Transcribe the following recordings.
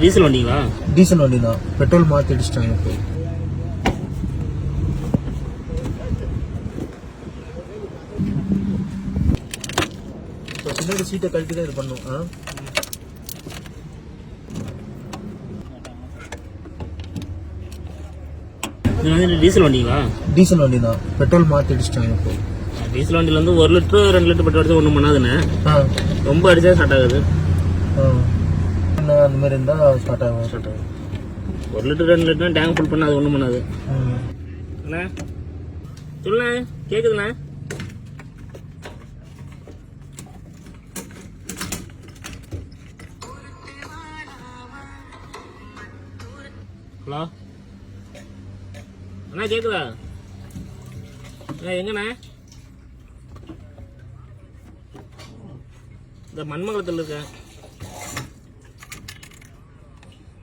Diesel வண்டிங்களா? Diesel வண்டி தான், petrol மாற்றி அடிச்சிட்டாங்க. இப்போ பின்னாடி சீட்டை கழட்டி தான் இது பண்ணும். இது வந்து டீசல் வண்டிங்களா? டீசல் வண்டி தான், பெட்ரோல் மாற்றி அடிச்சிட்டாங்க. இப்போ டீசல் வண்டியில் வந்து 1 லிட்டர் 2 லிட்டர் பெட்ரோல் அடிச்சா ஒன்றும் பண்ணாதுண்ணே. ரொம்ப அடிச்சா ஸ்டார்ட் ஆகுது. அந்த மாதிரி இருந்தால் ஸ்டார்ட் ஆகும். 1 லிட்டர் 2 லிட்டர் டேங்க் ஃபுல் பண்ணால் அது ஒன்றும் பண்ணாது. அண்ணா சொல்லுண்ணே, கேட்குதுண்ணே. ஹலோ அண்ணா, கேட்குதா? அண்ணா எங்கண்ணா? இந்த மண்மங்கலத்தில் இருக்கேன்.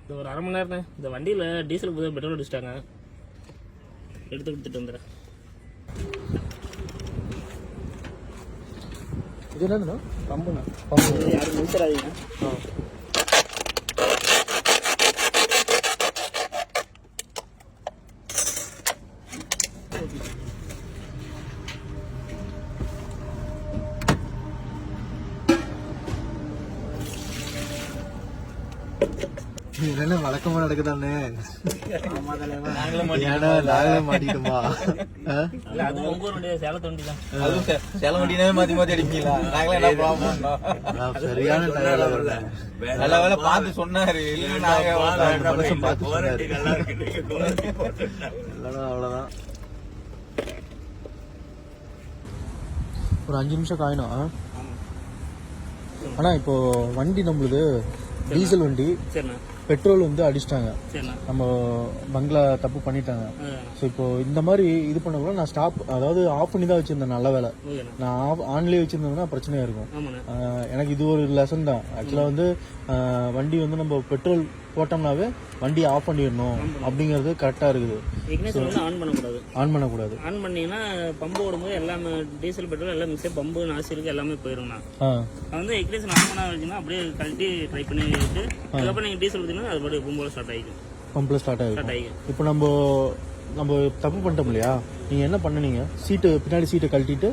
இந்த ஒரு 1/2 மணி நேரண்ணே. இந்த வண்டியில் டீசல் புதுசாக பெட்ரோல் அடிச்சிட்டாங்க. எடுத்து கொடுத்துட்டு வந்துடுறேன். இது என்னதுண்ணா? பம்புண்ணா. பம்பு யாரும் நிறுத்துறாதீங்க. என்ன வழக்கமா நடக்குதானே? நாங்களே மாட்டிக்கிட்டோமா? அது உங்க ஊருடைய சேலத்து வண்டி தான். சேலம் வண்டினாவே மாத்தி மாத்தி அடிப்பீங்களா? நாங்களே என்ன ப்ராப்ளம்? சரியான நல்ல வேலை பார்த்து சொன்னாரு. அவ்வளவுதான். ஒரு 5 நிமிஷம் காயணும். ஆனா இப்போ வண்டி நம்மளுது டீசல் வண்டி, பெட்ரோல் வந்து அடிச்சிட்டாங்க. நம்ம பங்களா தப்பு பண்ணிட்டாங்க. ஸோ இப்போ இந்த மாதிரி இது பண்ணக்கூட நான் ஸ்டாப், அதாவது ஆஃப் பண்ணி தான் வச்சிருந்தேன். நல்ல வேலை நான் ஆன்லேயே வச்சிருந்தேன்னா பிரச்சனையா இருக்கும். எனக்கு இது ஒரு லெசன் தான். ஆக்சுவலா வந்து வண்டி வந்து நம்ம பெட்ரோல் போட்டோம்னாவே வண்டி ஆஃப் பண்ணிடணும் அப்படிங்கிறது கரெக்டா இருக்குது. ஆன் பண்ணக்கூடாது. ஆன் பண்ணீங்கன்னா பம்பு ஓடும்போது எல்லாமே டீசல் பெட்ரோல் எல்லாம் மிக்ஸ் பம்பு நாசிலுக்கு எல்லாமே போயிரும்ண்ணா. வந்து இக்னிஷன் ஆன் பண்ண வச்சுன்னா அப்படியே கழட்டி ட்ரை பண்ணிட்டு அதுக்கப்புறம் நீங்க டீசல் ஊற்றினா அது பாட்டு பம்புல ஸ்டார்ட் ஆகிக்கும். பம்பில் ஸ்டார்ட் ஆகிக்கும். இப்போ நம்ம தப்பு பண்ணிட்டோம் இல்லையா? நீங்க என்ன பண்ணீங்க? பின்னாடி சீட்டை கழட்டிட்டு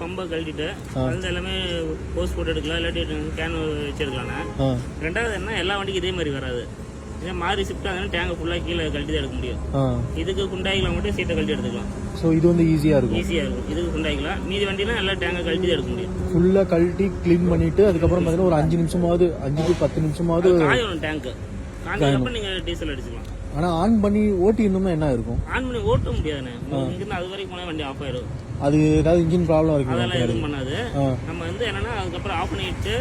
பம்பை கழட்டிட்டு வந்து எல்லாமே போஸ்ட் போட்டு எடுக்கலாம், இல்லாட்டி கேன் வச்சு எடுக்கலாம். ரெண்டாவது என்ன, எல்லா வண்டிக்கும் இதே மாதிரி வராது. இதே மாறி ஷிஃப்ட் ஆகுதுன்னா டேங்கை ஃபுல்லாக கீழே கழட்டி தான் எடுக்க முடியும். இதுக்கு குண்டாய்க்கலாம் மட்டும் சீட்டை கழட்டி எடுத்துக்கலாம். ஸோ இது வந்து ஈஸியா இருக்கும். இதுக்கு குண்டாய்க்கலாம். மீதி வண்டிலாம் எல்லா டேங்கை கழட்டி தான் எடுக்க முடியும். ஃபுல்லாக கழட்டி க்ளீன் பண்ணிட்டு அதுக்கப்புறம் பார்த்தீங்கன்னா ஒரு 5 நிமிஷமாவது 5 to 10 நிமிஷமாவது காயணும். டேங்க் காஞ்சதுக்கப்புறம் நீங்க டீசல் அடிச்சுக்கலாம். ஆனா ஆன் பண்ணி ஓட்டி இருந்தோம்னா என்ன இருக்கும்? ஆன் பண்ணி ஓட்ட முடியாதுண்ணே. இங்கிருந்து அது வரைக்கும் போனா வண்டி ஆஃப் ஆயிடும். அது ஏதாவது இன்ஜின் ப்ராப்ளம் இருக்கு? அதெல்லாம் எதுவும் பண்ணாது. நம்ம வந்து என்னன்னா அதுக்கப்புறம் ஆஃப் பண்ணிட்டு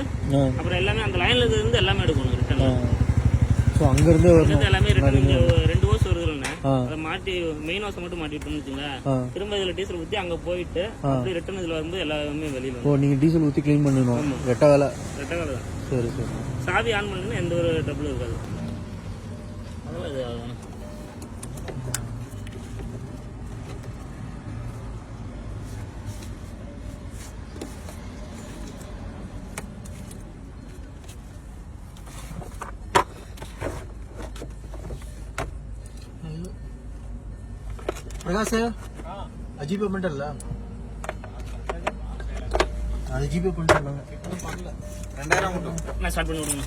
அப்புறம் எல்லாமே அந்த லைன்ல இருந்து எல்லாமே எடுக்கணும் ரிட்டர்ன். ஸோ அங்க இருந்து எல்லாமே ரிட்டர்ன் 2 ஹோஸ் வருதுல்லண்ணே. அதை மாட்டி மெயின் ஹோஸை மட்டும் மாட்டிட்டோம்னு வச்சுங்களேன். திரும்ப இதுல டீசல் ஊற்றி அங்க போயிட்டு அப்படியே ரிட்டர்ன் இதுல வந்து எல்லாமே வெளியில. ஓ, நீங்க டீசல் ஊற்றி க்ளீன் பண்ணணும். ரெட்ட வேலை தான். சரி. சாவி ஆன் பண்ணீங்கன்னா எந்த ஒரு ட்ரபிளும் இருக்காது. அதெல்லாம் இது ஆகும். பிரகாஷ் ஜிபே பண்ணிட்டல? அது ஜிபே பண்ணிட்டாங்க. 2000 மட்டும் நான் ஸ்டார்ட் பண்ணி விடுங்க.